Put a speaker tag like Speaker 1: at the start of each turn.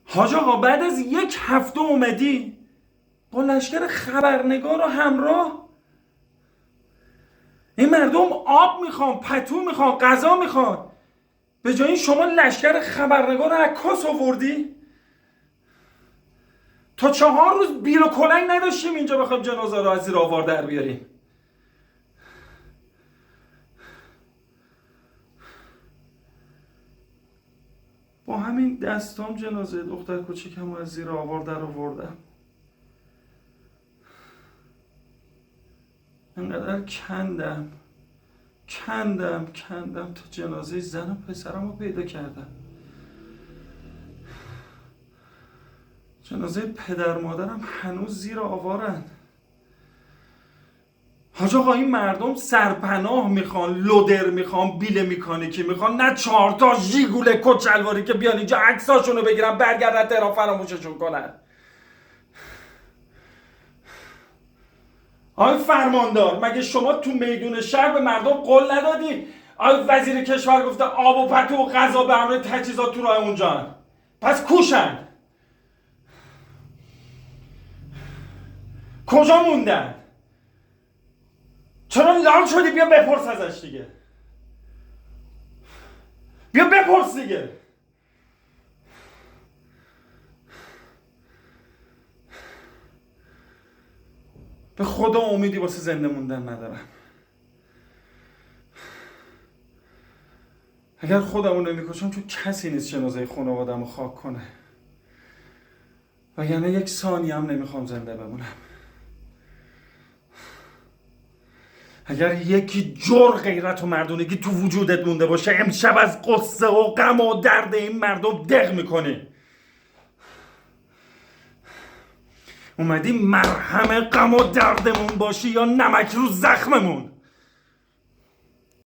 Speaker 1: حاج آقا بعد از 1 هفته اومدی با لشکر خبرنگار و همراه. این مردم آب میخوان، پتو میخوان، غذا میخوان، به جای این شما لشکر خبرنگار رو عکاس آوردی. تا 4 روز بیل و کلنگ نداشتیم اینجا بخوایم جنازه رو از زیر آوار در بیاریم. با همین دستام جنازه دختر کوچیکم رو از زیر آوار در آوردم. انقدر کندم تا جنازه زن و پسرم رو پیدا کردم. جنازه پدر مادرم هنوز زیر آوارن. حاج آقا این مردم سرپناه میخوان، لودر میخوان، بیل مکانیکی میخوان، نه 4 تا ژیگول کچلواری که بیان اینجا عکساشونو بگیرن برگردن تهران فراموششون کنن. آقای فرماندار، مگه شما تو میدون شهر به مردم قول ندادی؟ آقای وزیر کشور گفته آب و پتو و غذا به همراه تجهیزات تو راه اونجا، پس کوشن. کجا موندن؟ چرا لال شدی؟ بیا بپرس ازش دیگه. بیا بپرس دیگه. به خدا امیدی واسه زنده موندن ندارم. اگر خودمون نمیکشم چون کسی نیست جنازه خانواده‌مو خاک کنه، وگرنه 1 ثانیه هم نمیخوام زنده بمونم. اگر یکی جور غیرت و مردونگی تو وجودت مونده باشه امشب از قصه و غم و درد این مردم دق میکنی. اومدی مرهم غم و دردمون باشی یا نمک رو زخممون؟